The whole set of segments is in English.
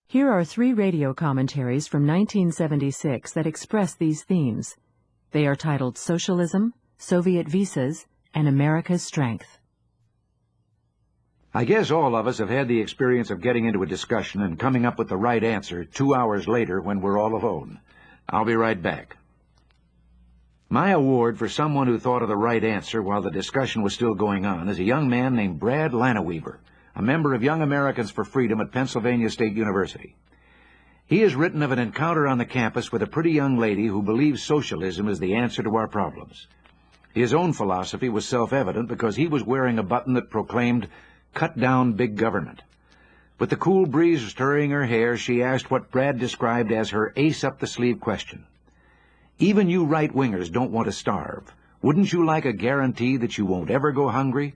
Here are 3 radio commentaries from 1976 that express these themes. They are titled Socialism, Soviet Visas, and America's Strength. I guess all of us have had the experience of getting into a discussion and coming up with the right answer 2 hours later when we're all alone. I'll be right back. My award for someone who thought of the right answer while the discussion was still going on is a young man named Brad Lanaweaver, a member of Young Americans for Freedom at Pennsylvania State University. He has written of an encounter on the campus with a pretty young lady who believes socialism is the answer to our problems. His own philosophy was self-evident because he was wearing a button that proclaimed, "Cut down big government." With the cool breeze stirring her hair, she asked what Brad described as her ace-up-the-sleeve question. "Even you right-wingers don't want to starve. Wouldn't you like a guarantee that you won't ever go hungry?"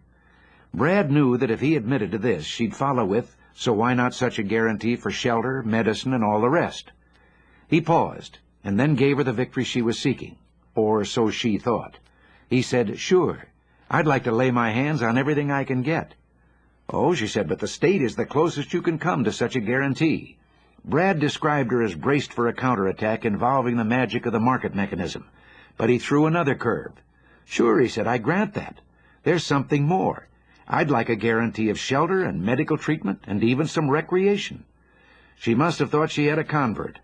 Brad knew that if he admitted to this, she'd follow with, "So why not such a guarantee for shelter, medicine, and all the rest?" He paused, and then gave her the victory she was seeking, or so she thought. He said, "Sure, I'd like to lay my hands on everything I can get." "Oh," she said, "but the state is the closest you can come to such a guarantee." Brad described her as braced for a counterattack involving the magic of the market mechanism, but he threw another curve. "Sure," he said, "I grant that. There's something more. I'd like a guarantee of shelter and medical treatment and even some recreation." She must have thought she had a convert.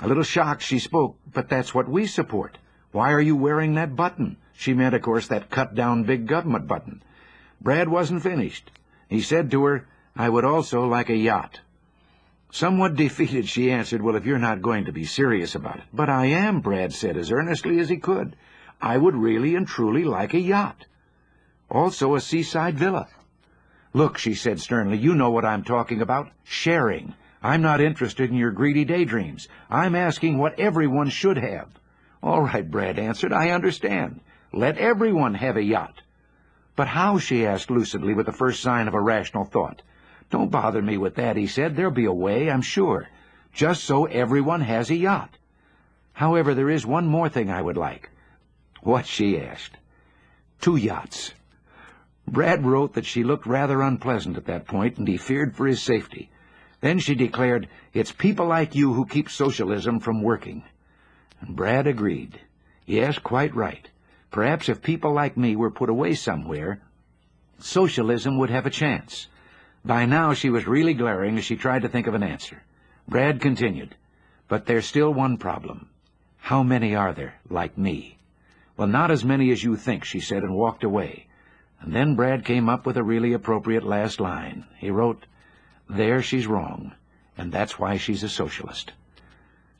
A little shocked, she spoke, "But that's what we support. Why are you wearing that button?" She meant, of course, that cut-down big government button. Brad wasn't finished. He said to her, "I would also like a yacht." Somewhat defeated, she answered, "Well, if you're not going to be serious about it." "But I am," Brad said as earnestly as he could. "I would really and truly like a yacht. Also a seaside villa." "Look," she said sternly, "you know what I'm talking about. Sharing. I'm not interested in your greedy daydreams. I'm asking what everyone should have." "All right," Brad answered, "I understand. Let everyone have a yacht." "But how?" she asked lucidly with the first sign of a rational thought. "Don't bother me with that," he said. "There'll be a way, I'm sure. Just so everyone has a yacht. However, there is one more thing I would like." "What?" she asked. "2 yachts." Brad wrote that she looked rather unpleasant at that point, and he feared for his safety. Then she declared, "It's people like you who keep socialism from working." And Brad agreed. Yes, quite right. Perhaps if people like me were put away somewhere, socialism would have a chance. By now she was really glaring as she tried to think of an answer. Brad continued, "But there's still one problem. How many are there like me?" "Well, not as many as you think," she said, and walked away. And then Brad came up with a really appropriate last line. He wrote, "There she's wrong, and that's why she's a socialist."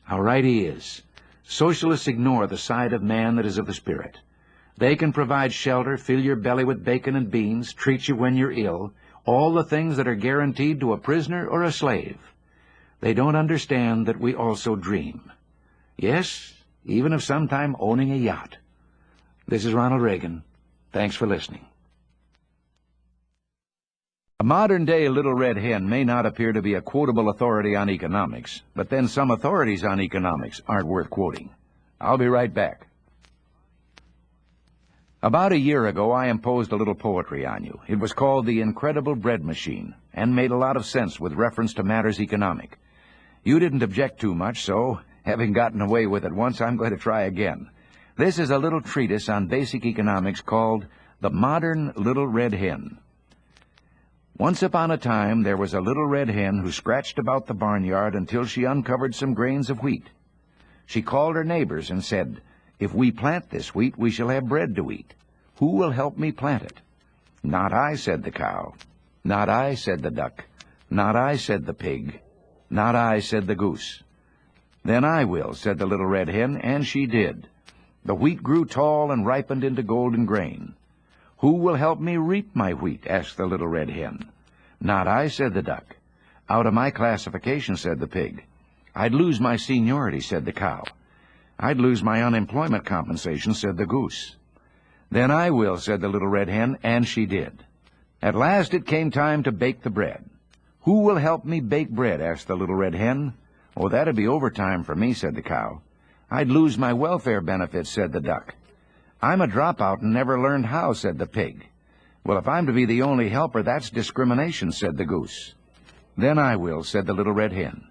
How right he is. Socialists ignore the side of man that is of the spirit. They can provide shelter, fill your belly with bacon and beans, treat you when you're ill, all the things that are guaranteed to a prisoner or a slave. They don't understand that we also dream. Yes, even of sometime owning a yacht. This is Ronald Reagan. Thanks for listening. A modern-day little red hen may not appear to be a quotable authority on economics, but then some authorities on economics aren't worth quoting. I'll be right back. About a year ago, I imposed a little poetry on you. It was called The Incredible Bread Machine, and made a lot of sense with reference to matters economic. You didn't object too much, so, having gotten away with it once, I'm going to try again. This is a little treatise on basic economics called The Modern Little Red Hen. Once upon a time, there was a little red hen who scratched about the barnyard until she uncovered some grains of wheat. She called her neighbors and said, "If we plant this wheat, we shall have bread to eat. Who will help me plant it?" "Not I," said the cow. "Not I," said the duck. "Not I," said the pig. "Not I," said the goose. "Then I will," said the little red hen, and she did. The wheat grew tall and ripened into golden grain. "Who will help me reap my wheat?" asked the little red hen. "Not I," said the duck. "Out of my classification," said the pig. "I'd lose my seniority," said the cow. "I'd lose my unemployment compensation," said the goose. "Then I will," said the little red hen, and she did. At last it came time to bake the bread. "Who will help me bake bread?" asked the little red hen. "Oh, that'd be overtime for me," said the cow. "I'd lose my welfare benefits," said the duck. "I'm a dropout and never learned how," said the pig. "Well, if I'm to be the only helper, that's discrimination," said the goose. "Then I will," said the little red hen.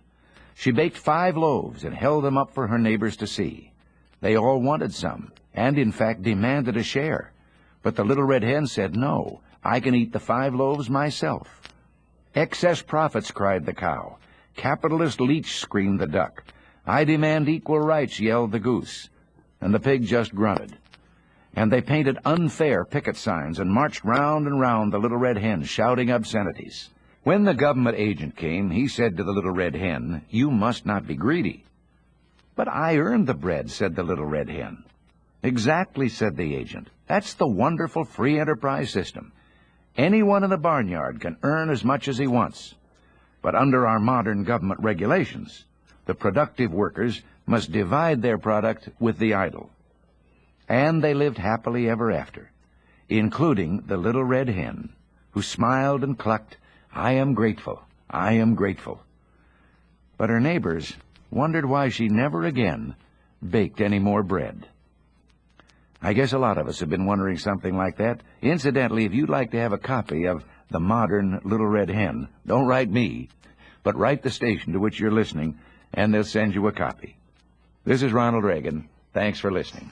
She baked 5 loaves and held them up for her neighbors to see. They all wanted some, and in fact demanded a share. But the little red hen said, "No, I can eat the 5 loaves myself." "Excess profits," cried the cow. "Capitalist leech," screamed the duck. "I demand equal rights," yelled the goose. And the pig just grunted. And they painted unfair picket signs and marched round and round the little red hen, shouting obscenities. When the government agent came, he said to the little red hen, "You must not be greedy." "But I earned the bread," said the little red hen. "Exactly," said the agent. "That's the wonderful free enterprise system. Anyone in the barnyard can earn as much as he wants. But under our modern government regulations, the productive workers must divide their product with the idle." And they lived happily ever after, including the little red hen, who smiled and clucked, "I am grateful, I am grateful." But her neighbors wondered why she never again baked any more bread. I guess a lot of us have been wondering something like that. Incidentally, if you'd like to have a copy of The Modern Little Red Hen, don't write me, but write the station to which you're listening, and they'll send you a copy. This is Ronald Reagan. Thanks for listening.